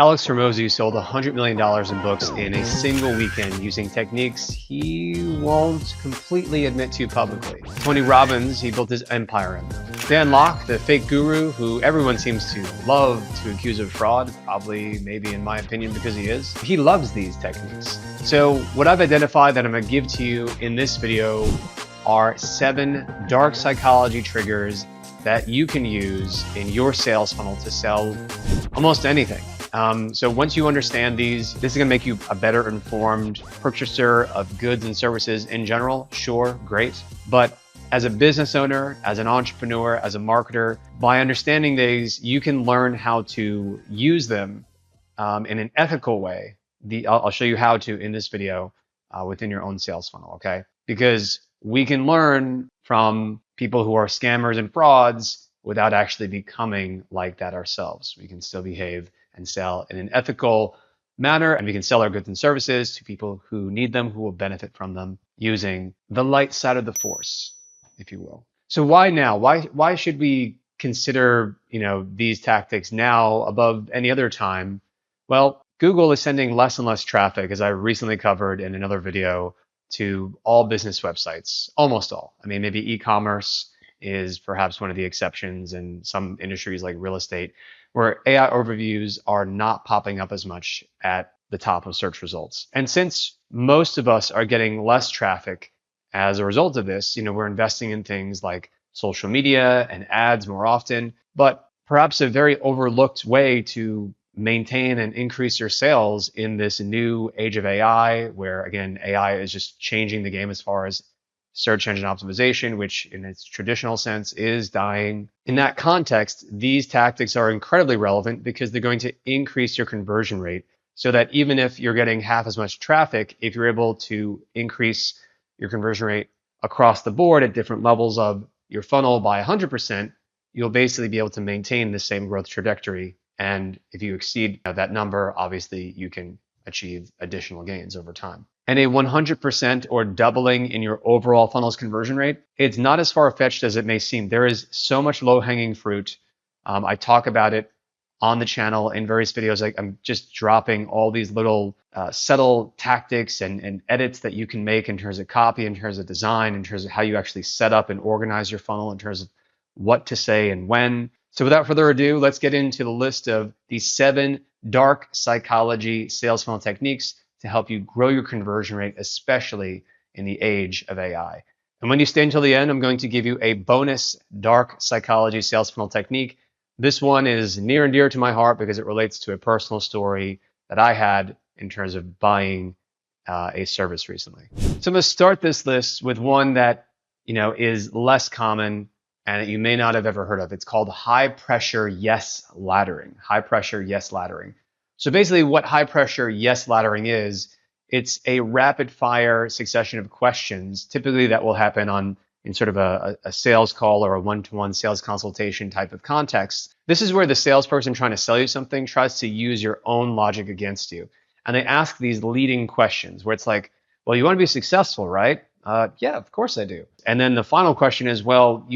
Alex Hormozi sold $100 million in books in a single weekend using techniques he won't completely admit to publicly. Tony Robbins, he built his empire in. Dan Lok, the fake guru who everyone seems to love to accuse of fraud, probably maybe in my opinion because he is, he loves these techniques. So what I've identified that I'm going to give to you in this video are 7 dark psychology triggers that you can use in your sales funnel to sell almost anything. So once you understand these, this is going to make you a better informed purchaser of goods and services in general. Sure, great. But as a business owner, as an entrepreneur, as a marketer, by understanding these, you can learn how to use them in an ethical way. I'll show you how to in this video within your own sales funnel, okay? Because we can learn from people who are scammers and frauds without actually becoming like that ourselves. We can still behave and sell in an ethical manner, and we can sell our goods and services to people who need them, who will benefit from them, using the light side of the force, if you will. So why now? Why should we consider, these tactics now above any other time? Well, Google is sending less and less traffic, as I recently covered in another video, to all business websites, almost all. I mean, maybe e-commerce is perhaps one of the exceptions in some industries like real estate, where AI overviews are not popping up as much at the top of search results. And since most of us are getting less traffic as a result of this, we're investing in things like social media and ads more often, but perhaps a very overlooked way to maintain and increase your sales in this new age of AI, where again, AI is just changing the game as far as search engine optimization, which in its traditional sense is dying. In that context, these tactics are incredibly relevant because they're going to increase your conversion rate, so that even if you're getting half as much traffic, if you're able to increase your conversion rate across the board at different levels of your funnel by 100%, you'll basically be able to maintain the same growth trajectory. And if you exceed that number, obviously you can achieve additional gains over time. And a 100% or doubling in your overall funnel's conversion rate, it's not as far-fetched as it may seem. There is so much low-hanging fruit. I talk about it on the channel in various videos. I'm just dropping all these little subtle tactics and edits that you can make in terms of copy, in terms of design, in terms of how you actually set up and organize your funnel, in terms of what to say and when. So without further ado, let's get into the list of these 7 dark psychology sales funnel techniques to help you grow your conversion rate, especially in the age of AI. And when you stay until the end, I'm going to give you a bonus dark psychology sales funnel technique. This one is near and dear to my heart because it relates to a personal story that I had in terms of buying a service recently. So I'm going to start this list with one that is less common and that you may not have ever heard of. It's called high pressure yes laddering. High pressure yes laddering. So basically what high pressure yes laddering is, it's a rapid fire succession of questions, typically that will happen in sort of a sales call or a one-to-one sales consultation type of context. This is where the salesperson trying to sell you something tries to use your own logic against you. And they ask these leading questions where it's like, well, you want to be successful, right? Yeah, of course I do. And then the final question is, well,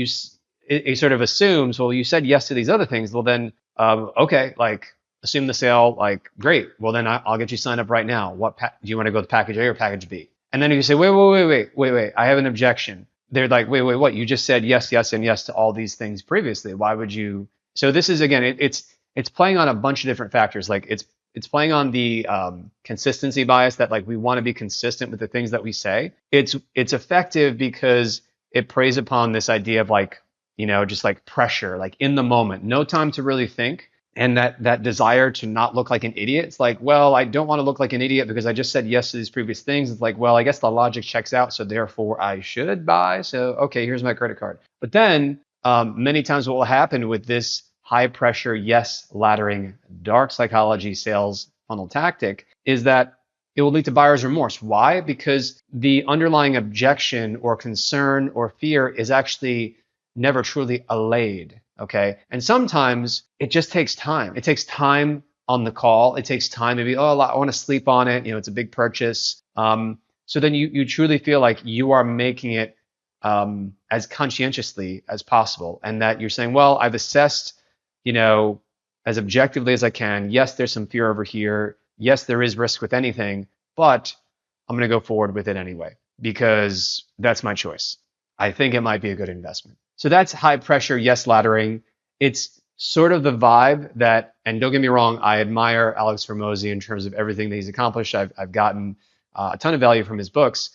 it sort of assumes, well, you said yes to these other things. Well, then, okay, assume the sale, great. Well, then I'll get you signed up right now. Do you want to go with package A or package B? And then if you say, wait, I have an objection. They're like, wait, what? You just said yes, yes, and yes to all these things previously. Why would you? So this is, again, it's playing on a bunch of different factors. It's playing on the consistency bias that we want to be consistent with the things that we say. It's effective because it preys upon this idea of just pressure, in the moment, no time to really think. And that desire to not look like an idiot. It's like, well, I don't want to look like an idiot because I just said yes to these previous things. It's like, well, I guess the logic checks out, so therefore I should buy. So, okay, here's my credit card. But then many times what will happen with this high pressure yes laddering dark psychology sales funnel tactic is that it will lead to buyer's remorse. Why? Because the underlying objection or concern or fear is actually never truly allayed. Okay. And sometimes it just takes time. It takes time on the call. It takes time maybe, I want to sleep on it. It's a big purchase. So then you truly feel like you are making it as conscientiously as possible. And that you're saying, well, I've assessed, as objectively as I can. Yes, there's some fear over here. Yes, there is risk with anything, but I'm going to go forward with it anyway because that's my choice. I think it might be a good investment. So that's high pressure yes laddering. It's sort of the vibe that, and don't get me wrong, I admire Alex Hormozi in terms of everything that he's accomplished. I've gotten a ton of value from his books.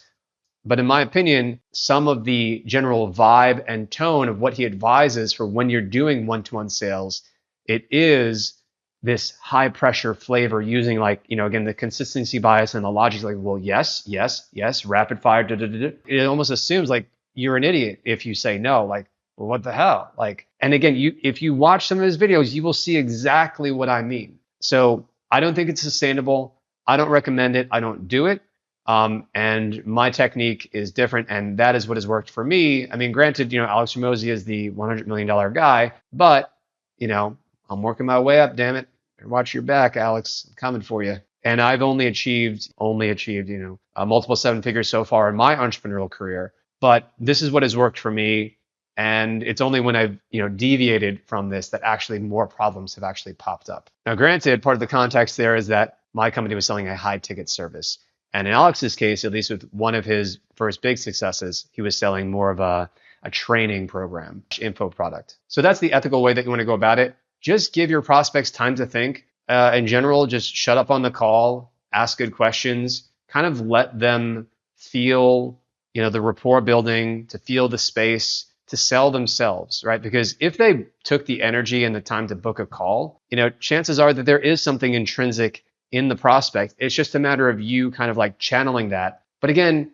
But in my opinion, some of the general vibe and tone of what he advises for when you're doing one-to-one sales, it is this high pressure flavor using like, again, the consistency bias and the logic, like, well, yes, yes, yes, rapid fire. Da, da, da, da. It almost assumes like you're an idiot if you say no, like, well, what the hell? Like, and again, if you watch some of his videos, you will see exactly what I mean. So I don't think it's sustainable. I don't recommend it. I don't do it. And my technique is different, and that is what has worked for me. I mean, granted, Alex Hormozi is the $100 million guy, but, I'm working my way up, damn it. Watch your back, Alex. I'm coming for you. And I've only achieved, multiple seven figures so far in my entrepreneurial career. But this is what has worked for me. And it's only when I've, deviated from this that actually more problems have actually popped up. Now, granted, part of the context there is that my company was selling a high ticket service. And in Alex's case, at least with one of his first big successes, he was selling more of a training program, info product. So that's the ethical way that you want to go about it. Just give your prospects time to think. In general, just shut up on the call, ask good questions, kind of let them feel, the rapport building, to feel the space, to sell themselves, right? Because if they took the energy and the time to book a call, chances are that there is something intrinsic in the prospect. It's just a matter of you kind of like channeling that. But again,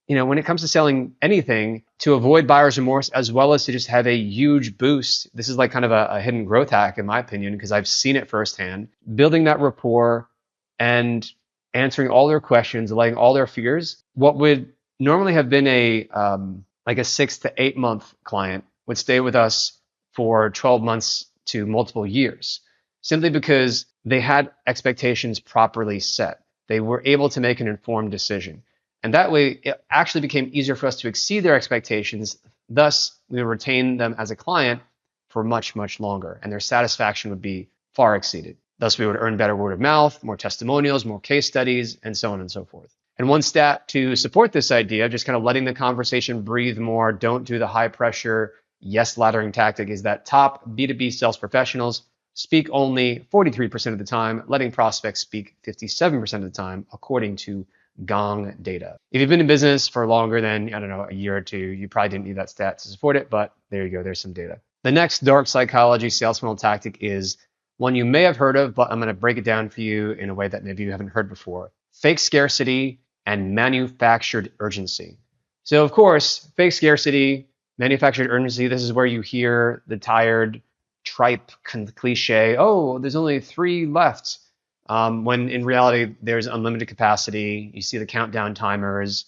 when it comes to selling anything, to avoid buyer's remorse as well as to just have a huge boost, this is like kind of a hidden growth hack in my opinion, because I've seen it firsthand, building that rapport and answering all their questions, allaying all their fears. What would normally have been like a 6 to 8 month client would stay with us for 12 months to multiple years, simply because they had expectations properly set. They were able to make an informed decision. And that way, it actually became easier for us to exceed their expectations. Thus, we would retain them as a client for much, much longer, and their satisfaction would be far exceeded. Thus, we would earn better word of mouth, more testimonials, more case studies, and so on and so forth. And one stat to support this idea, just kind of letting the conversation breathe more, don't do the high pressure, yes laddering tactic, is that top B2B sales professionals speak only 43% of the time, letting prospects speak 57% of the time, according to Gong data. If you've been in business for longer than, a year or two, you probably didn't need that stat to support it, but there you go, there's some data. The next dark psychology sales funnel tactic is one you may have heard of, but I'm going to break it down for you in a way that maybe you haven't heard before. Fake scarcity and manufactured urgency. So of course, fake scarcity, manufactured urgency, this is where you hear the tired, tripe cliche, oh, there's only 3 left. When in reality, there's unlimited capacity. You see the countdown timers.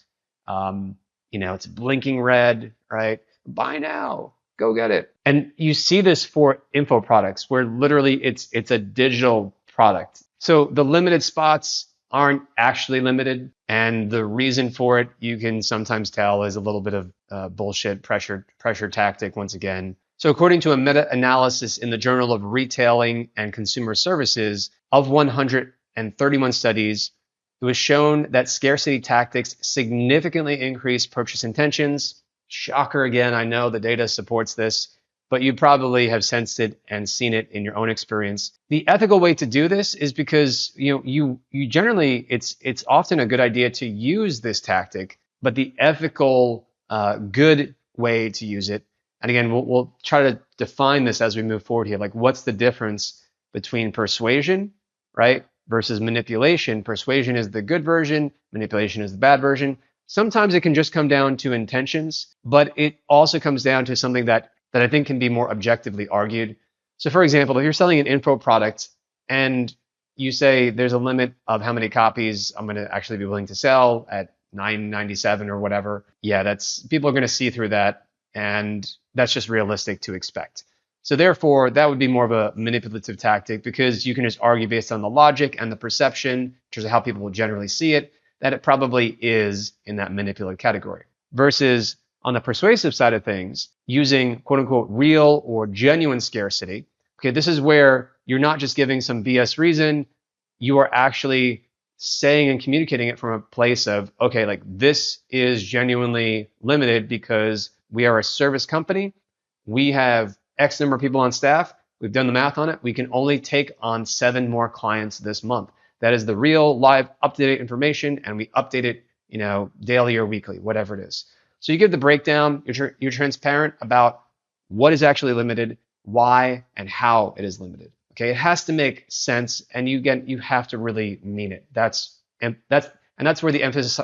It's blinking red, right? Buy now, go get it. And you see this for info products where literally it's a digital product. So the limited spots aren't actually limited. And the reason for it, you can sometimes tell, is a little bit of bullshit pressure tactic once again. So according to a meta-analysis in the Journal of Retailing and Consumer Services, of 131 studies, it was shown that scarcity tactics significantly increase purchase intentions. Shocker again, I know the data supports this, but you probably have sensed it and seen it in your own experience. The ethical way to do this is because you generally, it's often a good idea to use this tactic, but the ethical good way to use it, and again, we'll try to define this as we move forward here. Like, what's the difference between persuasion, right, versus manipulation? Persuasion is the good version. Manipulation is the bad version. Sometimes it can just come down to intentions, but it also comes down to something that I think can be more objectively argued. So for example, if you're selling an info product and you say there's a limit of how many copies I'm going to actually be willing to sell at $9.97 or whatever, yeah, people are going to see through that. And that's just realistic to expect. So therefore, that would be more of a manipulative tactic, because you can just argue based on the logic and the perception in terms of how people will generally see it, that it probably is in that manipulative category. Versus on the persuasive side of things, using quote unquote real or genuine scarcity. Okay, this is where you're not just giving some BS reason, you are actually saying and communicating it from a place of, okay, like this is genuinely limited because we are a service company. We have X number of people on staff. We've done the math on it. We can only take on 7 more clients this month. That is the real live up-to-date information, and we update it, daily or weekly, whatever it is. So you give the breakdown. You're transparent about what is actually limited, why, and how it is limited. Okay, it has to make sense, and you have to really mean it. That's where the emphasis,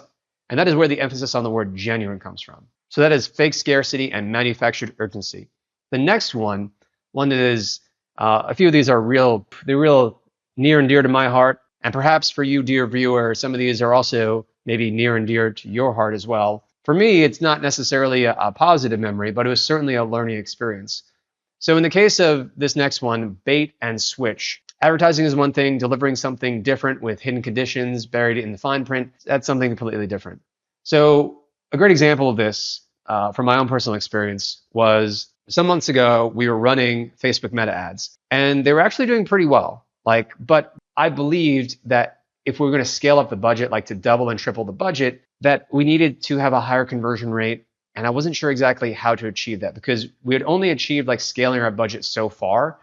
and that is where the emphasis on the word genuine comes from. So that is fake scarcity and manufactured urgency. The next one that is a few of these are they're real near and dear to my heart, and perhaps for you, dear viewer, some of these are also maybe near and dear to your heart as well. For me, it's not necessarily a positive memory, but it was certainly a learning experience. So in the case of this next one, bait and switch. Advertising is one thing, delivering something different with hidden conditions buried in the fine print, that's something completely different. So a great example of this from my own personal experience was some months ago, we were running Facebook Meta ads, and they were actually doing pretty well. But I believed that if we were going to scale up the budget, like to double and triple the budget, that we needed to have a higher conversion rate. And I wasn't sure exactly how to achieve that because we had only achieved like scaling our budget so far.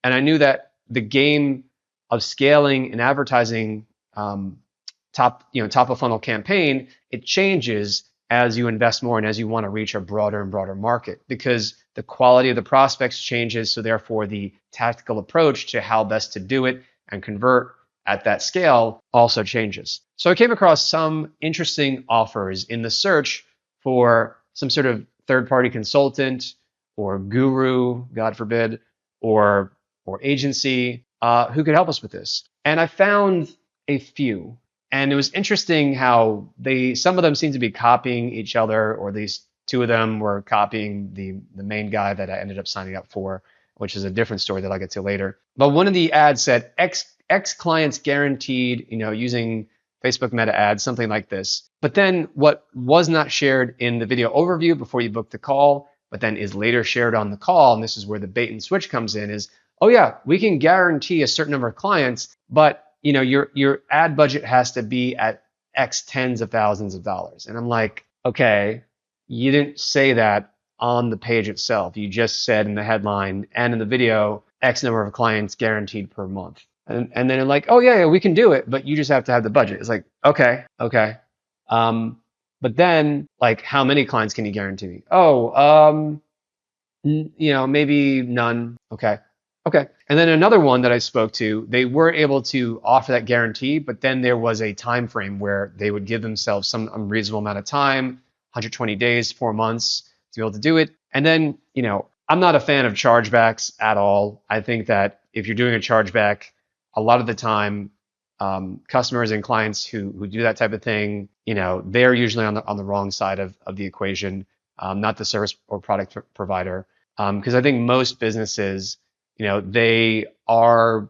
And I knew that the game of scaling an advertising top of funnel campaign, it changes as you invest more and as you want to reach a broader and broader market because the quality of the prospects changes. So therefore the tactical approach to how best to do it and convert at that scale also changes. So I came across some interesting offers in the search for some sort of third-party consultant or guru, God forbid, or agency who could help us with this. And I found a few. And it was interesting how some of them seemed to be copying each other, or at least 2 of them were copying the main guy that I ended up signing up for, which is a different story that I'll get to later. But one of the ads said X clients guaranteed, using Facebook Meta ads, something like this. But then what was not shared in the video overview before you book the call, but then is later shared on the call, and this is where the bait and switch comes in, is, oh yeah, we can guarantee a certain number of clients, but your ad budget has to be at X tens of thousands of dollars. And I'm like, okay, you didn't say that on the page itself. You just said in the headline and in the video, X number of clients guaranteed per month. And then I'm like, oh yeah, we can do it, but you just have to have the budget. It's like, okay. But then, like, how many clients can you guarantee me? Oh, maybe none. Okay. And then another one that I spoke to, they were able to offer that guarantee, but then there was a time frame where they would give themselves some unreasonable amount of time, 120 days, 4 months to be able to do it. And then, I'm not a fan of chargebacks at all. I think that if you're doing a chargeback, a lot of the time, customers and clients who do that type of thing, they're usually on the wrong side of the equation, not the service or product provider. Because I think most businesses, they are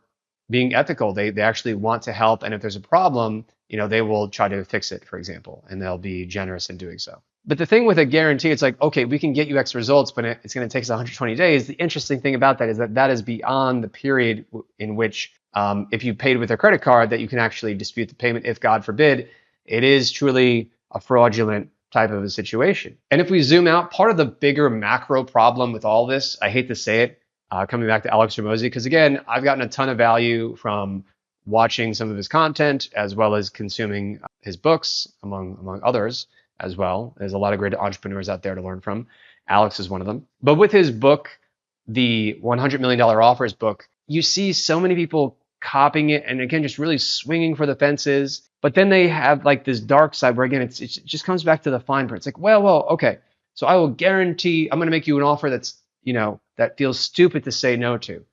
being ethical. They actually want to help, and if there's a problem, they will try to fix it, for example, and they'll be generous in doing so. But the thing with a guarantee, it's like, okay, we can get you X results, but it's going to take us 120 days. The interesting thing about that is that is beyond the period in which, if you paid with a credit card, that you can actually dispute the payment if, God forbid, it is truly a fraudulent type of a situation. And if we zoom out, part of the bigger macro problem with all this, I hate to say it, coming back to Alex Hormozi, because again, I've gotten a ton of value from watching some of his content as well as consuming his books, among others as well. There's a lot of great entrepreneurs out there to learn from. Alex is one of them. But with his book, the $100 million Offers book, you see so many people copying it and again, just really swinging for the fences. But then they have like this dark side where again, it just comes back to the fine print. It's like, well, okay. So I will guarantee I'm going to make you an offer that's, that feels stupid to say no to.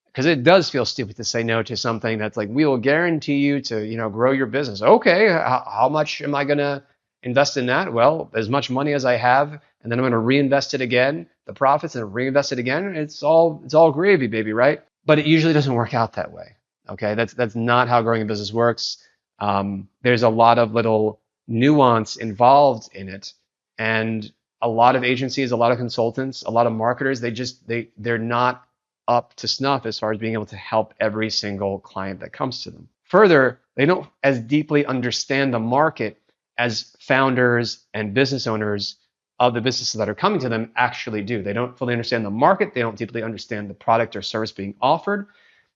Because it does feel stupid to say no to something that's like, we will guarantee you to, grow your business. Okay, how much am I going to invest in that? Well, as much money as I have, and then I'm going to reinvest it again, the profits, and reinvest it again. It's all gravy, baby, right? But it usually doesn't work out that way. Okay, that's not how growing a business works. There's a lot of little nuance involved in it, and a lot of agencies, a lot of consultants, a lot of marketers, they're not up to snuff as far as being able to help every single client that comes to them. Further, they don't as deeply understand the market as founders and business owners of the businesses that are coming to them actually do. They don't fully understand the market. They don't deeply understand the product or service being offered.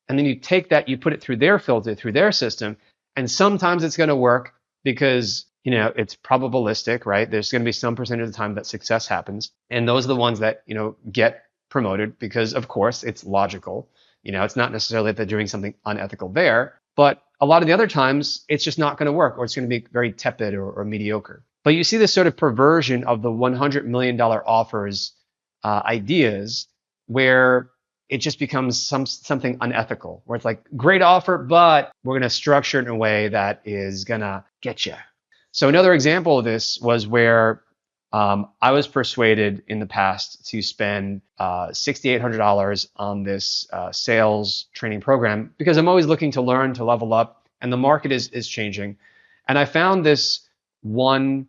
And then you take that, you put it through their filter, through their system, and sometimes it's going to work because it's probabilistic, right? There's going to be some percentage of the time that success happens, and those are the ones that get promoted because, of course, it's logical. It's not necessarily that they're doing something unethical there, but a lot of the other times it's just not going to work, or it's going to be very tepid or mediocre. But you see this sort of perversion of the $100 million offers ideas where it just becomes something unethical, where it's like, great offer, but we're going to structure it in a way that is going to get you. So another example of this was where I was persuaded in the past to spend $6,800 on this sales training program because I'm always looking to learn, to level up, and the market is changing. And I found this one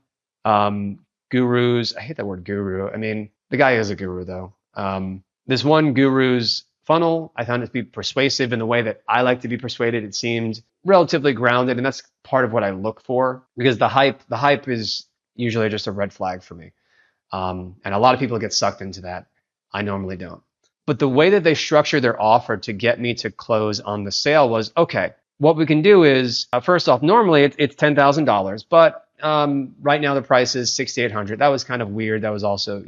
guru's, I hate that word guru. I mean, the guy is a guru though. This one guru's funnel, I found it to be persuasive in the way that I like to be persuaded. It seemed relatively grounded, and that's part of what I look for, because the hype is usually just a red flag for me. And a lot of people get sucked into that. I normally don't. But the way that they structured their offer to get me to close on the sale was, okay, what we can do is, first off, normally it's $10,000, but right now the price is $6,800. That was kind of weird. That was also,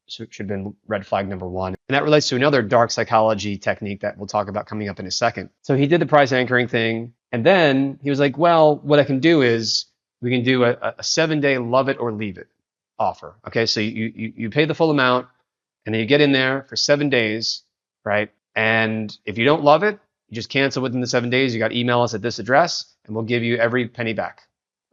should have been red flag number one. And that relates to another dark psychology technique that we'll talk about coming up in a second. So he did the price anchoring thing. And then he was like, well, what I can do is we can do a 7-day love it or leave it offer. Okay, so you pay the full amount and then you get in there for 7 days, right? And if you don't love it, you just cancel within the 7 days. You got to email us at this address and we'll give you every penny back.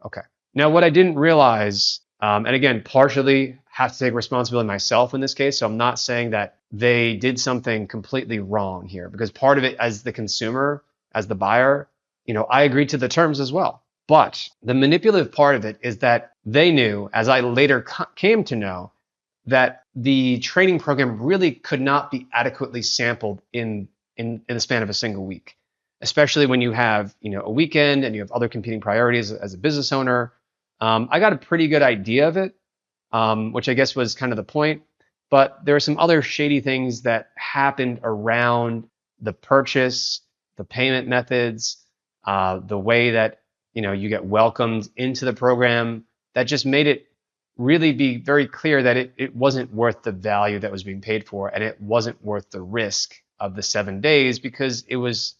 Okay. Now, what I didn't realize, and again, partially have to take responsibility myself in this case. So I'm not saying that they did something completely wrong here, because part of it as the consumer, as the buyer, I agreed to the terms as well. But the manipulative part of it is that they knew, as I later came to know, that the training program really could not be adequately sampled in the span of a single week, especially when you have a weekend and you have other competing priorities as a business owner. I got a pretty good idea of it, which I guess was kind of the point. But there are some other shady things that happened around the purchase, the payment methods, the way that you get welcomed into the program, that just made it really be very clear that it wasn't worth the value that was being paid for, and it wasn't worth the risk of the 7 days, because it was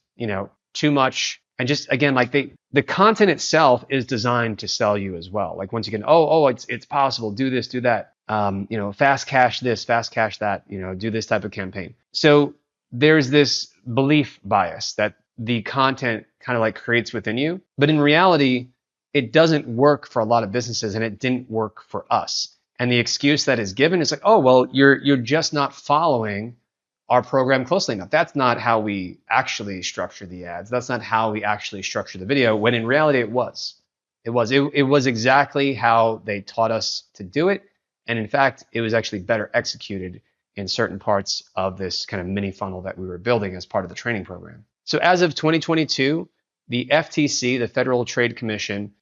too much. And just again, like the content itself is designed to sell you as well. Like once again, it's possible, do this, do that, fast cash this, fast cash that, do this type of campaign. So there's this belief bias that the content kind of like creates within you, but in reality, it doesn't work for a lot of businesses, and it didn't work for us. And the excuse that is given is like, oh, well, you're just not following our program closely enough. That's not how we actually structure the ads. That's not how we actually structure the video, when in reality it was. It was exactly how they taught us to do it. And in fact, it was actually better executed in certain parts of this kind of mini funnel that we were building as part of the training program. So as of 2022, the FTC, the Federal Trade Commission,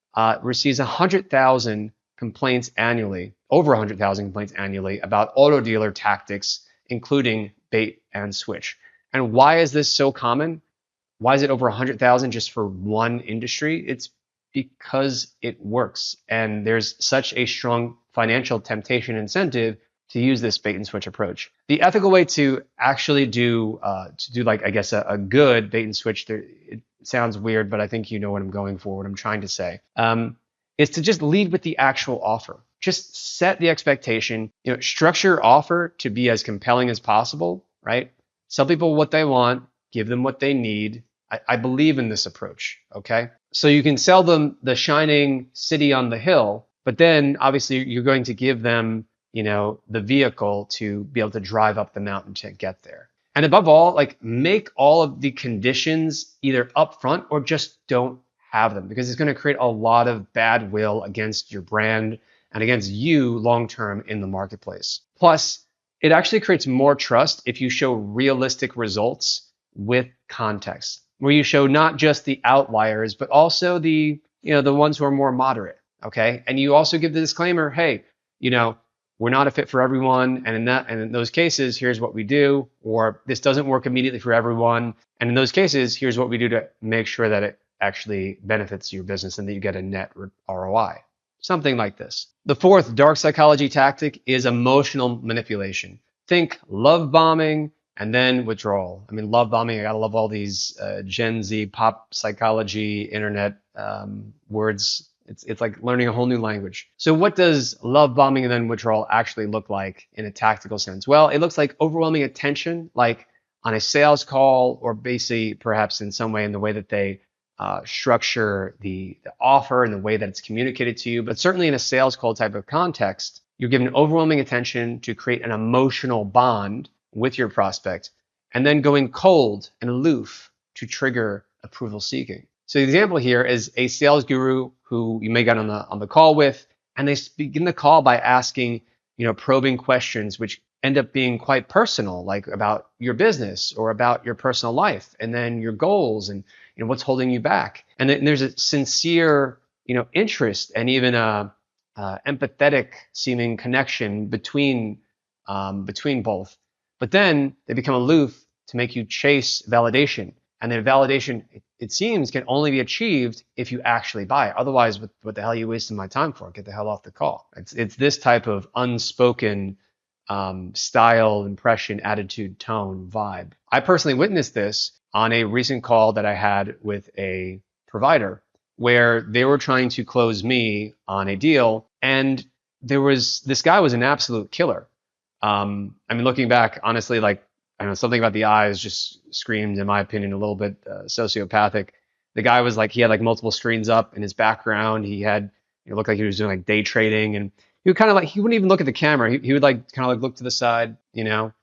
receives 100,000 complaints annually, over 100,000 complaints annually about auto dealer tactics, including bait and switch. And why is this so common? Why is it over 100,000 just for one industry? It's because it works, and there's such a strong financial temptation incentive to use this bait and switch approach. The ethical way to actually do like, I guess, a good bait and switch, it sounds weird, but I think you know what I'm going for, what I'm trying to say, is to just lead with the actual offer. Just set the expectation, structure your offer to be as compelling as possible, right? Sell people what they want, give them what they need. I believe in this approach, okay? So you can sell them the shining city on the hill, but then obviously you're going to give them, the vehicle to be able to drive up the mountain to get there. And above all, like, make all of the conditions either upfront or just don't have them, because it's going to create a lot of bad will against your brand and against you long-term in the marketplace. Plus, It actually creates more trust if you show realistic results with context, where you show not just the outliers, but also the ones who are more moderate. Okay. And you also give the disclaimer, hey, we're not a fit for everyone. And in those cases, here's what we do, or this doesn't work immediately for everyone. And in those cases, here's what we do to make sure that it actually benefits your business and that you get a net ROI. Something like this. The fourth dark psychology tactic is emotional manipulation. Think love bombing and then withdrawal. I mean, love bombing, I gotta love all these Gen Z pop psychology, internet words. It's like learning a whole new language. So what does love bombing and then withdrawal actually look like in a tactical sense? Well, it looks like overwhelming attention, like on a sales call, or basically perhaps in some way in the way that they structure the offer and the way that it's communicated to you. But certainly in a sales call type of context, you're given overwhelming attention to create an emotional bond with your prospect, and then going cold and aloof to trigger approval seeking. So the example here is a sales guru who you may get on the call with, and they begin the call by asking, probing questions which end up being quite personal, like about your business or about your personal life, and then your goals and what's holding you back. And then there's a sincere, interest and even a empathetic seeming connection between both. But then they become aloof to make you chase validation. And then validation, it seems, can only be achieved if you actually buy it. Otherwise, what the hell are you wasting my time for? Get the hell off the call. It's this type of unspoken style, impression, attitude, tone, vibe. I personally witnessed this on a recent call that I had with a provider where they were trying to close me on a deal. And this guy was an absolute killer. I mean, looking back, honestly, like, I don't know, something about the eyes just screamed, in my opinion, a little bit sociopathic. The guy was like, he had like multiple screens up in his background. He had, it looked like he was doing like day trading, and he would kind of like, he wouldn't even look at the camera. He would like kind of like look to the side,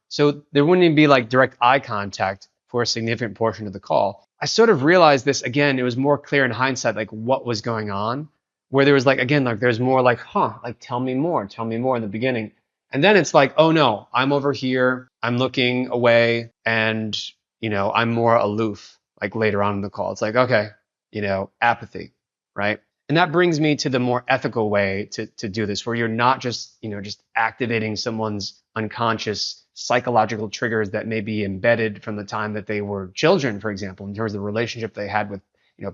so there wouldn't even be like direct eye contact for a significant portion of the call. I sort of realized this again, it was more clear in hindsight, like what was going on, where there was like, again, like there's more like, like tell me more in the beginning. And then it's like, oh no, I'm over here, I'm looking away, and I'm more aloof, like later on in the call. It's like, okay, apathy, right? And that brings me to the more ethical way to do this, where you're not just, just activating someone's unconscious psychological triggers that may be embedded from the time that they were children, for example, in terms of the relationship they had with,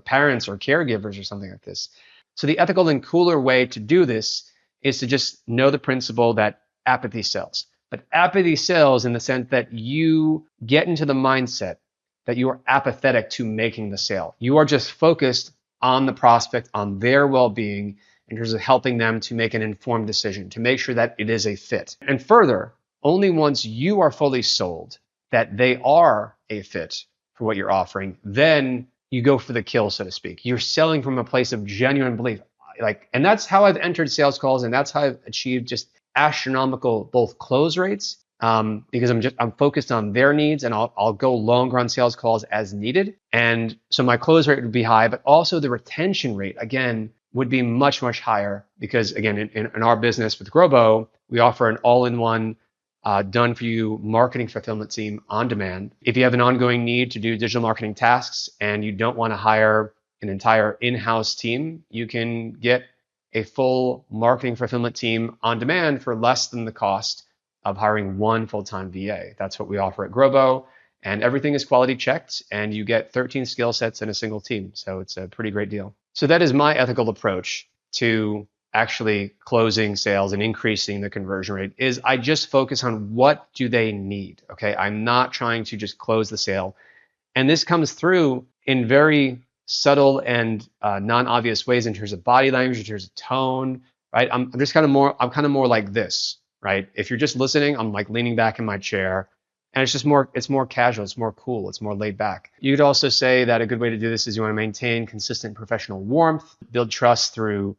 parents or caregivers or something like this. So the ethical and cooler way to do this is to just know the principle that apathy sells. But apathy sells in the sense that you get into the mindset that you are apathetic to making the sale. You are just focused on the prospect, on their well-being, in terms of helping them to make an informed decision, to make sure that it is a fit. And further, only once you are fully sold that they are a fit for what you're offering, then you go for the kill, so to speak. You're selling from a place of genuine belief. And that's how I've entered sales calls, and that's how I've achieved just astronomical both close rates, because I'm focused on their needs, and I'll go longer on sales calls as needed. And so my close rate would be high, but also the retention rate, again, would be much, much higher, because again, in our business with Grobo, we offer an all-in-one done for you marketing fulfillment team on demand. If you have an ongoing need to do digital marketing tasks and you don't want to hire an entire in-house team, you can get a full marketing fulfillment team on demand for less than the cost of hiring one full-time VA. That's what we offer at Grobo, and everything is quality checked, and you get 13 skill sets in a single team. So it's a pretty great deal. So that is my ethical approach to actually closing sales and increasing the conversion rate. Is I just focus on what do they need. Okay, I'm not trying to just close the sale, and this comes through in very subtle and non-obvious ways in terms of body language, in terms of tone, right? I'm kind of more like this, right? If you're just listening, I'm like leaning back in my chair, and it's more casual, it's more cool, it's more laid back. You could also say that a good way to do this is you want to maintain consistent professional warmth, build trust through,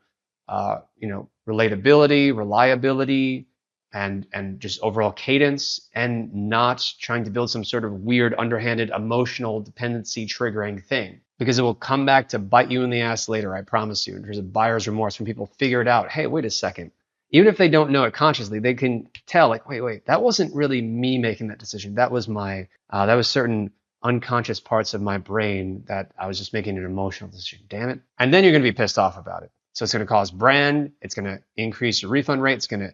relatability, reliability, and just overall cadence, and not trying to build some sort of weird, underhanded, emotional dependency triggering thing, because it will come back to bite you in the ass later, I promise you, in terms of buyer's remorse, when people figure it out. Hey, wait a second, Even if they don't know it consciously, they can tell like, wait, that wasn't really me making that decision. That was that was certain unconscious parts of my brain that I was just making an emotional decision. Damn it. And then you're going to be pissed off about it. So it's going to cause brand. It's going to increase your refund rate. It's going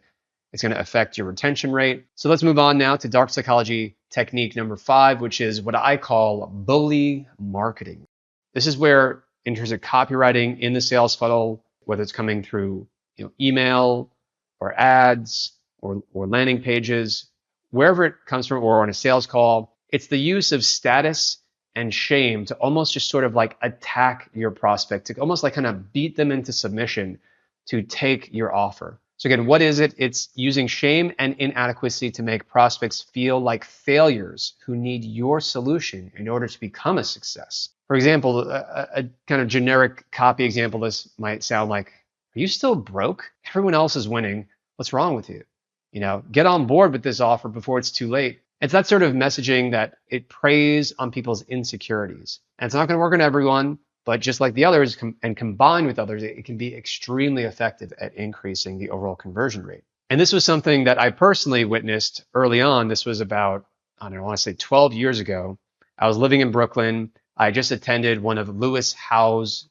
to affect your retention rate. So let's move on now to dark psychology technique number 5, which is what I call bully marketing. This is where, in terms of copywriting in the sales funnel, whether it's coming through email or ads or landing pages, wherever it comes from, or on a sales call, it's the use of status and shame to almost just sort of like attack your prospect, to almost like kind of beat them into submission to take your offer. So again, what is it? It's using shame and inadequacy to make prospects feel like failures who need your solution in order to become a success. For example, a kind of generic copy example, this might sound like, are you still broke? Everyone else is winning. What's wrong with you? Get on board with this offer before it's too late. It's that sort of messaging that it preys on people's insecurities. And it's not going to work on everyone, but just like the others and combined with others, it can be extremely effective at increasing the overall conversion rate. And this was something that I personally witnessed early on. This was about, I want to say 12 years ago. I was living in Brooklyn. I just attended one of Lewis Howes'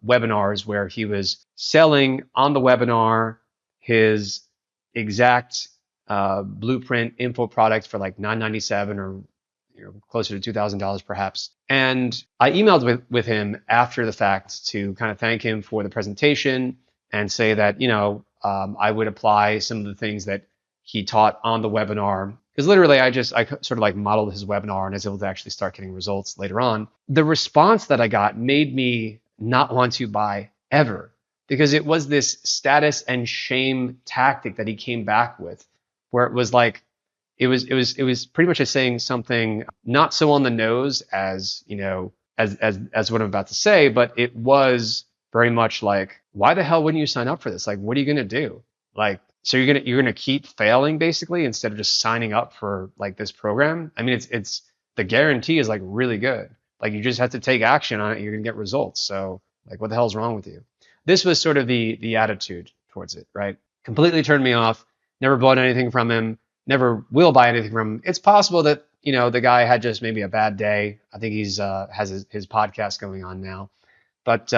webinars where he was selling on the webinar his exact blueprint info product for like $997 or closer to $2,000 perhaps. And I emailed with him after the fact to kind of thank him for the presentation and say that, I would apply some of the things that he taught on the webinar. Because literally I sort of like modeled his webinar and I was able to actually start getting results later on. The response that I got made me not want to buy ever, because it was this status and shame tactic that he came back with, where it was like, it was pretty much saying something not so on the nose as as what I'm about to say, but it was very much like, why the hell wouldn't you sign up for this? Like, what are you gonna do? Like, so you're gonna keep failing basically instead of just signing up for like this program? I mean, it's the guarantee is like really good. Like, you just have to take action on it, you're gonna get results. So like, what the hell's wrong with you? This was sort of the attitude towards it, right? Completely turned me off. Never bought anything from him. Never will buy anything from him. It's possible that the guy had just maybe a bad day. I think he's has his podcast going on now, but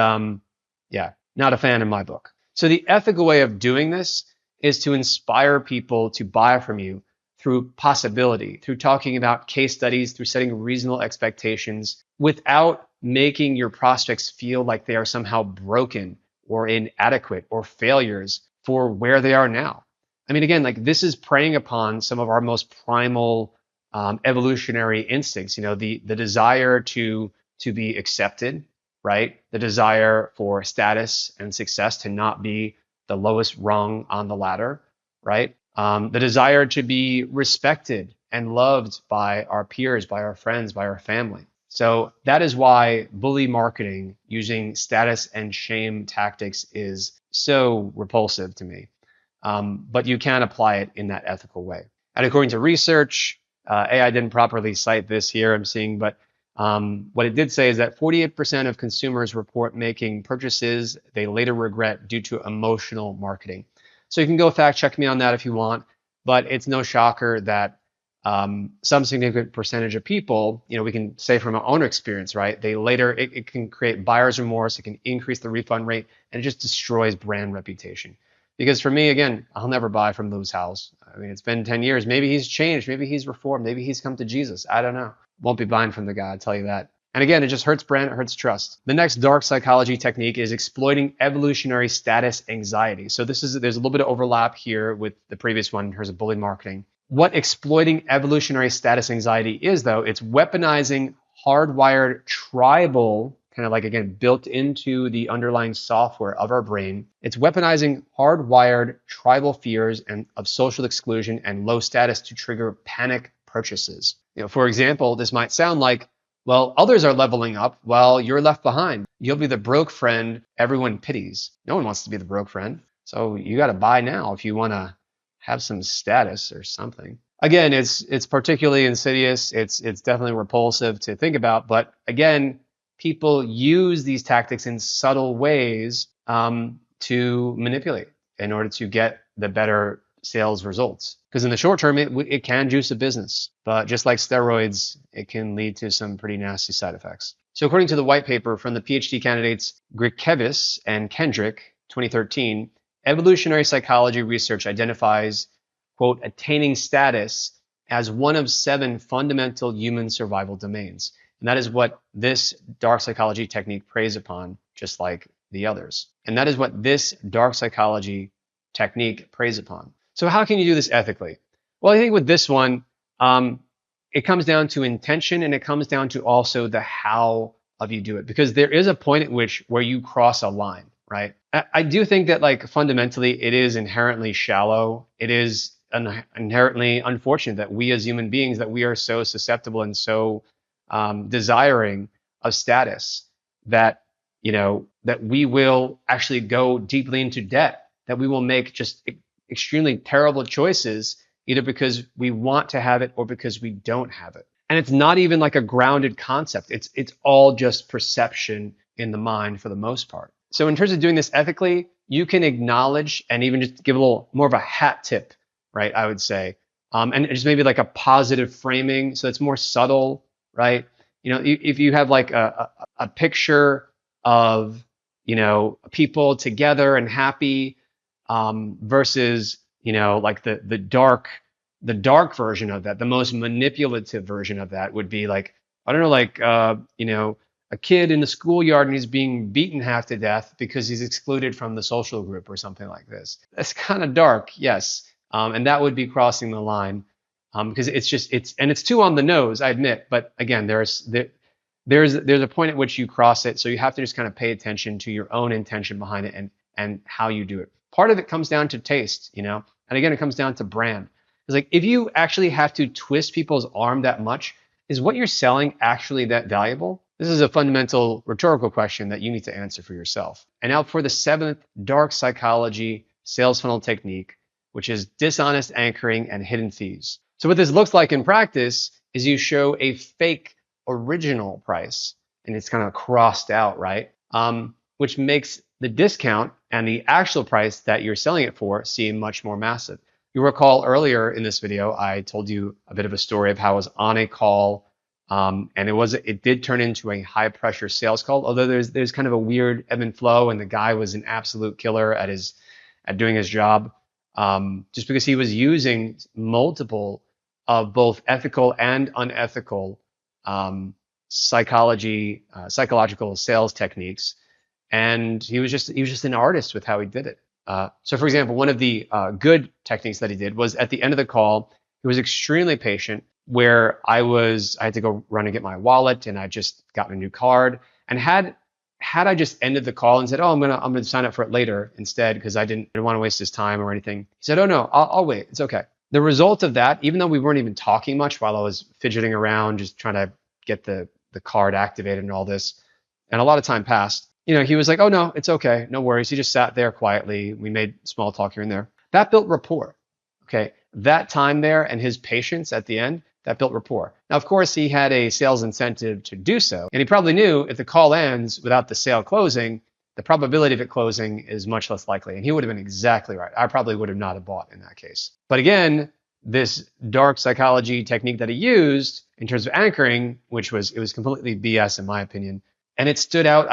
yeah, not a fan in my book. So the ethical way of doing this is to inspire people to buy from you through possibility, through talking about case studies, through setting reasonable expectations, without making your prospects feel like they are somehow broken or inadequate or failures for where they are now. I mean, again, like, this is preying upon some of our most primal evolutionary instincts. The desire to be accepted, right? The desire for status and success, to not be the lowest rung on the ladder, right? The desire to be respected and loved by our peers, by our friends, by our family. So that is why bully marketing using status and shame tactics is so repulsive to me. But you can apply it in that ethical way. And according to research, AI didn't properly cite this here, I'm seeing, but what it did say is that 48% of consumers report making purchases they later regret due to emotional marketing. So you can go fact check me on that if you want, but it's no shocker that some significant percentage of people, we can say from our own experience, right? They later, it can create buyer's remorse, it can increase the refund rate, and it just destroys brand reputation. Because for me, again, I'll never buy from Lewis Howes. I mean, it's been 10 years. Maybe he's changed. Maybe he's reformed. Maybe he's come to Jesus. I don't know. Won't be buying from the guy, I'll tell you that. And again, it just hurts brand, it hurts trust. The next dark psychology technique is exploiting evolutionary status anxiety. So there's a little bit of overlap here with the previous one in terms of bully marketing. What exploiting evolutionary status anxiety is, though, it's weaponizing hardwired tribal, kind of like, again, built into the underlying software of our brain. It's weaponizing hardwired tribal fears and of social exclusion and low status to trigger panic purchases. For example, this might sound like, well, others are leveling up while you're left behind. You'll be the broke friend everyone pities. No one wants to be the broke friend. So you got to buy now if you want to have some status or something. Again, it's particularly insidious. It's definitely repulsive to think about. But again, people use these tactics in subtle ways to manipulate in order to get the better sales results. Because in the short term, it can juice a business, but just like steroids, it can lead to some pretty nasty side effects. So according to the white paper from the PhD candidates Grikevis and Kendrick, 2013, evolutionary psychology research identifies, quote, attaining status as one of 7 fundamental human survival domains. And that is what this dark psychology technique preys upon, just like the others. And that is what this dark psychology technique preys upon. So how can you do this ethically? Well, I think with this one, it comes down to intention, and it comes down to also the how of you do it, because there is a point at which where you cross a line, right? I do think that like fundamentally it is inherently shallow. It is inherently unfortunate that we as human beings, that we are so susceptible and so desiring of status that, you know, that we will actually go deeply into debt, that we will make just extremely terrible choices, either because we want to have it or because we don't have it. And it's not even like a grounded concept. It's all just perception in the mind for the most part. So in terms of doing this ethically, you can acknowledge and even just give a little more of a hat tip, right? I would say, and just maybe like a positive framing, so it's more subtle, right? You know, if you have like a picture of, you know, people together and happy, versus, you know, like the dark version of that, the most manipulative version of that would be like, I don't know, like, you know, a kid in the schoolyard and he's being beaten half to death because he's excluded from the social group or something like this. That's kind of dark, yes. And that would be crossing the line, because it's too on the nose, I admit. But again, there's a point at which you cross it. So you have to just kind of pay attention to your own intention behind it and how you do it. Part of it comes down to taste, you know, and again, it comes down to brand. It's like, if you actually have to twist people's arm that much, is what you're selling actually that valuable? This is a fundamental rhetorical question that you need to answer for yourself. And now for the 7th dark psychology sales funnel technique, which is dishonest anchoring and hidden fees. So what this looks like in practice is you show a fake original price, and it's kind of crossed out, right? Which makes the discount and the actual price that you're selling it for seem much more massive. You recall earlier in this video, I told you a bit of a story of how I was on a call, and it did turn into a high pressure sales call, although there's kind of a weird ebb and flow, and the guy was an absolute killer at doing his job, just because he was using multiple of both ethical and unethical psychological sales techniques. And he was just an artist with how he did it. So for example, one of the good techniques that he did was at the end of the call, he was extremely patient, where I had to go run and get my wallet, and I just got a new card. And had I just ended the call and said, oh, I'm gonna sign up for it later instead, because I didn't want to waste his time or anything, he said, oh no, I'll wait, it's okay. The result of that, even though we weren't even talking much while I was fidgeting around just trying to get the card activated and all this, and a lot of time passed, you know, he was like, oh no, it's okay, no worries. He just sat there quietly. We made small talk here and there. That built rapport. Okay, that time there and his patience at the end, that built rapport. Now, of course, he had a sales incentive to do so, and he probably knew if the call ends without the sale closing, the probability of it closing is much less likely. And he would have been exactly right. I probably would have not have bought in that case. But again, this dark psychology technique that he used in terms of anchoring, it was completely BS in my opinion. And it stood out.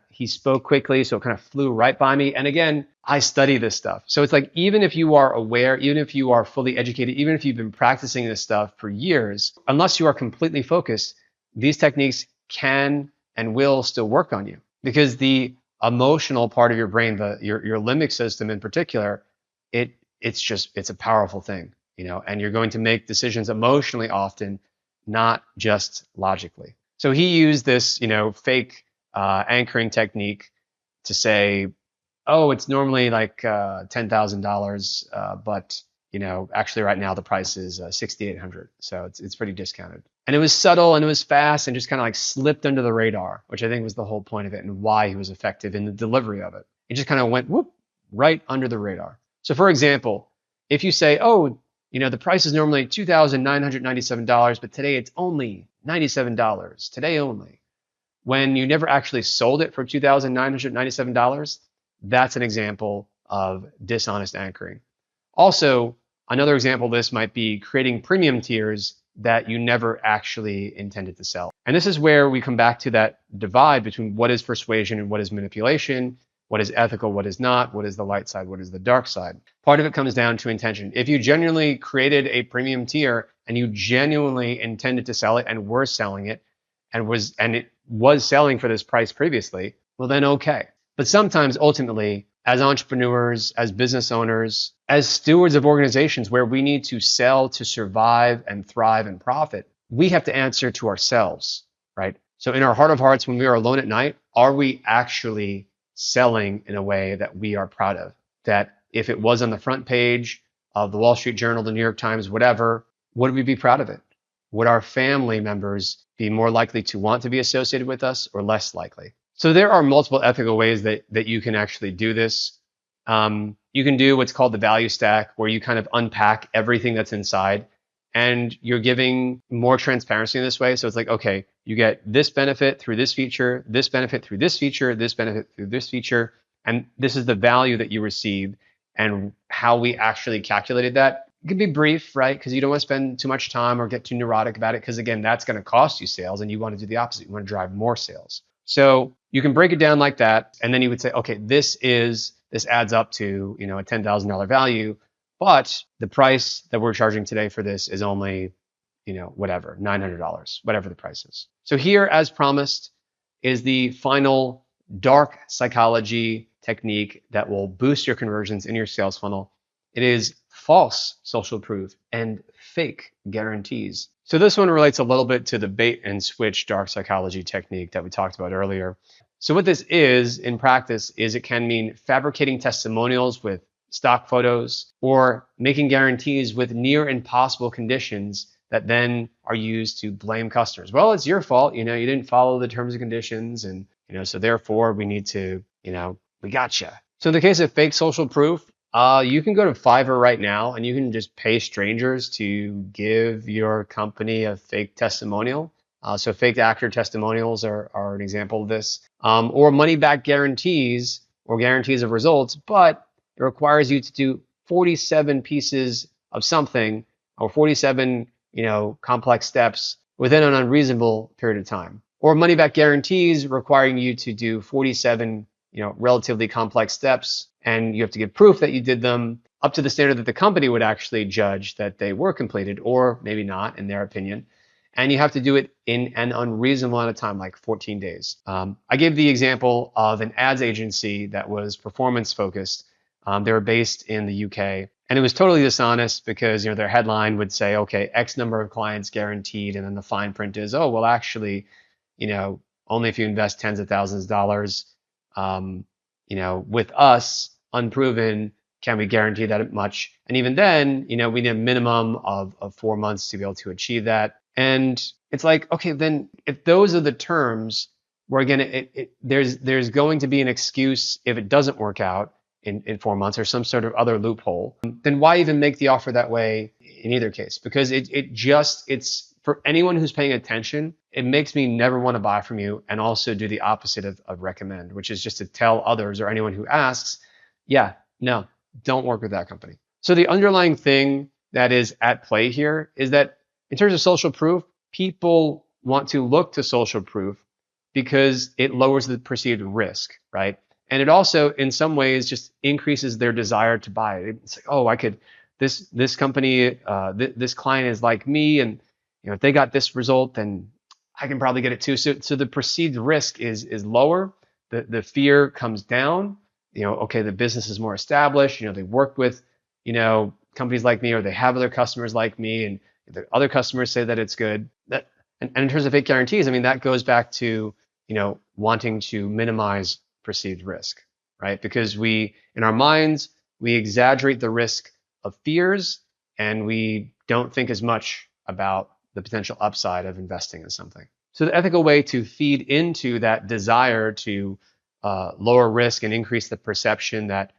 He spoke quickly, so it kind of flew right by me. And again, I study this stuff. So it's like, even if you are aware, even if you are fully educated, even if you've been practicing this stuff for years, unless you are completely focused, these techniques can and will still work on you. Because the emotional part of your brain, your limbic system in particular, it's a powerful thing, you know, and you're going to make decisions emotionally often, not just logically. So he used this, you know, fake anchoring technique to say, oh, it's normally like $10,000, but you know, actually right now the price is $6,800, so it's pretty discounted. And it was subtle and it was fast and just kind of like slipped under the radar, which I think was the whole point of it and why he was effective in the delivery of it. It just kind of went whoop right under the radar. So for example, if you say, oh, you know, the price is normally $2,997, but today it's only $97, today only, when you never actually sold it for $2,997, that's an example of dishonest anchoring. Also, another example of this might be creating premium tiers that you never actually intended to sell. And this is where we come back to that divide between what is persuasion and what is manipulation, what is ethical, what is not, what is the light side, what is the dark side. Part of it comes down to intention. If you genuinely created a premium tier and you genuinely intended to sell it and were selling it and it was selling for this price previously, well then okay. But sometimes ultimately, as entrepreneurs, as business owners, as stewards of organizations where we need to sell to survive and thrive and profit, we have to answer to ourselves, right? So in our heart of hearts, when we are alone at night, are we actually selling in a way that we are proud of? That if it was on the front page of the Wall Street Journal, the New York Times, whatever, would we be proud of it? Would our family members be more likely to want to be associated with us or less likely? So there are multiple ethical ways that you can actually do this. You can do what's called the value stack, where you kind of unpack everything that's inside, and you're giving more transparency in this way. So it's like, okay, you get this benefit through this feature, this benefit through this feature, this benefit through this feature, and this is the value that you received and how we actually calculated that. It can be brief, right? Because you don't want to spend too much time or get too neurotic about it, because again, that's going to cost you sales, and you want to do the opposite. You want to drive more sales. So you can break it down like that, and then you would say, okay, this adds up to, a $10,000 value, but the price that we're charging today for this is only, whatever, $900, whatever the price is. So here, as promised, is the final dark psychology technique that will boost your conversions in your sales funnel. It is false social proof and fake guarantees. So this one relates a little bit to the bait and switch dark psychology technique that we talked about earlier. So what this is in practice is it can mean fabricating testimonials with stock photos or making guarantees with near impossible conditions that then are used to blame customers. Well, it's your fault. You didn't follow the terms and conditions, and so therefore we need to, we gotcha. So in the case of fake social proof, you can go to Fiverr right now and you can just pay strangers to give your company a fake testimonial. So fake actor testimonials are an example of this, or money back guarantees or guarantees of results, but it requires you to do 47 pieces of something or 47, complex steps within an unreasonable period of time. Or money back guarantees requiring you to do 47, relatively complex steps, and you have to give proof that you did them up to the standard that the company would actually judge that they were completed, or maybe not in their opinion. And you have to do it in an unreasonable amount of time, like 14 days. I gave the example of an ads agency that was performance focused. They were based in the UK, and it was totally dishonest because their headline would say, okay, X number of clients guaranteed, and then the fine print is, oh, well, actually, only if you invest tens of thousands of dollars, with us, unproven, can we guarantee that much? And even then, we need a minimum of 4 months to be able to achieve that. And it's like, okay, then if those are the terms, there's going to be an excuse if it doesn't work out in 4 months or some sort of other loophole. Then why even make the offer that way in either case? Because it's for anyone who's paying attention, it makes me never want to buy from you, and also do the opposite of recommend, which is just to tell others or anyone who asks, yeah, no, don't work with that company. So the underlying thing that is at play here is that in terms of social proof, people want to look to social proof because it lowers the perceived risk, right? And it also, in some ways, just increases their desire to buy it. It's like, oh, this company, this client is like me, and if they got this result, then I can probably get it too. So the perceived risk is lower. The fear comes down. Okay, the business is more established. They work with, companies like me, or they have other customers like me, and the other customers say that it's good. And in terms of fake guarantees, that goes back to, wanting to minimize perceived risk, right? Because in our minds, we exaggerate the risk of fears, and we don't think as much about the potential upside of investing in something. So the ethical way to feed into that desire to lower risk and increase the perception that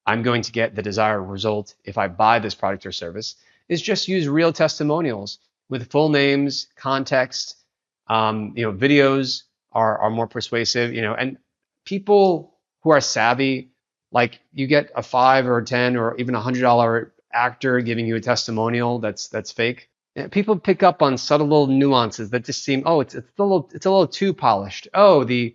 I'm going to get the desired result if I buy this product or service is just use real testimonials with full names, context. Videos are more persuasive, and people who are savvy Like you get a 5 or a 10 or even $100 actor giving you a testimonial that's fake. And people pick up on subtle little nuances that just seem, oh, it's a little too polished. Oh, the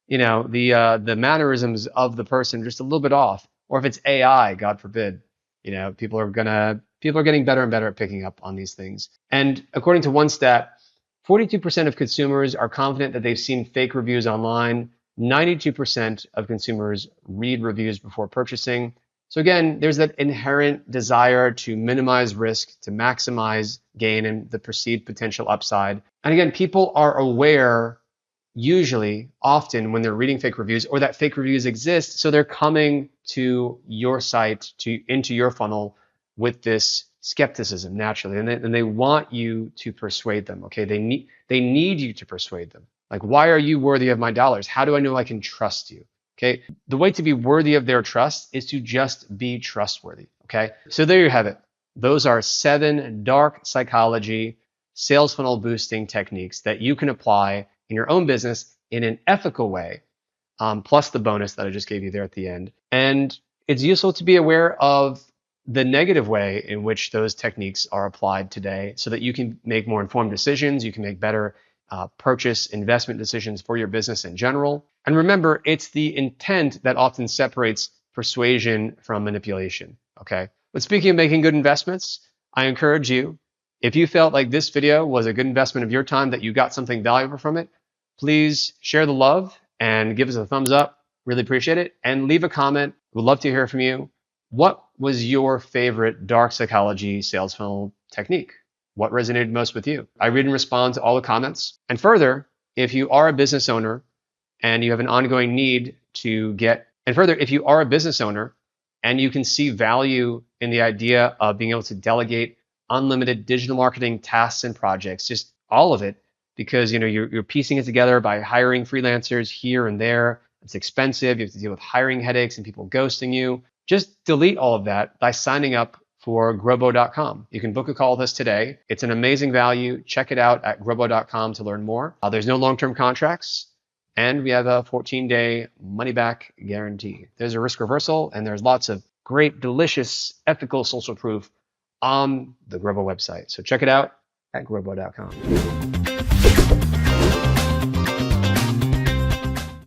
mannerisms of the person just a little bit off. Or if it's AI, God forbid, people are getting better and better at picking up on these things. And according to one stat, 42% of consumers are confident that they've seen fake reviews online. 92% of consumers read reviews before purchasing. So again, there's that inherent desire to minimize risk, to maximize gain and the perceived potential upside. And again, people are aware usually, often when they're reading fake reviews or that fake reviews exist, so they're coming to your site, into your funnel with this skepticism naturally, and they want you to persuade them. Okay, they need you to persuade them. Like, why are you worthy of my dollars? How do I know I can trust you? Okay, the way to be worthy of their trust is to just be trustworthy. Okay, so there you have it. Those are 7 dark psychology sales funnel boosting techniques that you can apply in your own business in an ethical way, plus the bonus that I just gave you there at the end. And it's useful to be aware of the negative way in which those techniques are applied today so that you can make more informed decisions, you can make better purchase investment decisions for your business in general. And remember, it's the intent that often separates persuasion from manipulation, okay? But speaking of making good investments, I encourage you, if you felt like this video was a good investment of your time, that you got something valuable from it, please share the love and give us a thumbs up. Really appreciate it. And leave a comment. We'd love to hear from you. What was your favorite dark psychology sales funnel technique? What resonated most with you? I read and respond to all the comments. And further, if you are a business owner and you have an ongoing need to if you are a business owner and you can see value in the idea of being able to delegate unlimited digital marketing tasks and projects, just all of it, because you're piecing it together by hiring freelancers here and there. It's expensive. You have to deal with hiring headaches and people ghosting you. Just delete all of that by signing up for growbo.com. You can book a call with us today. It's an amazing value. Check it out at growbo.com to learn more. There's no long-term contracts, and we have a 14-day money-back guarantee. There's a risk reversal, and there's lots of great, delicious, ethical social proof on the Growbo website. So check it out at growbo.com.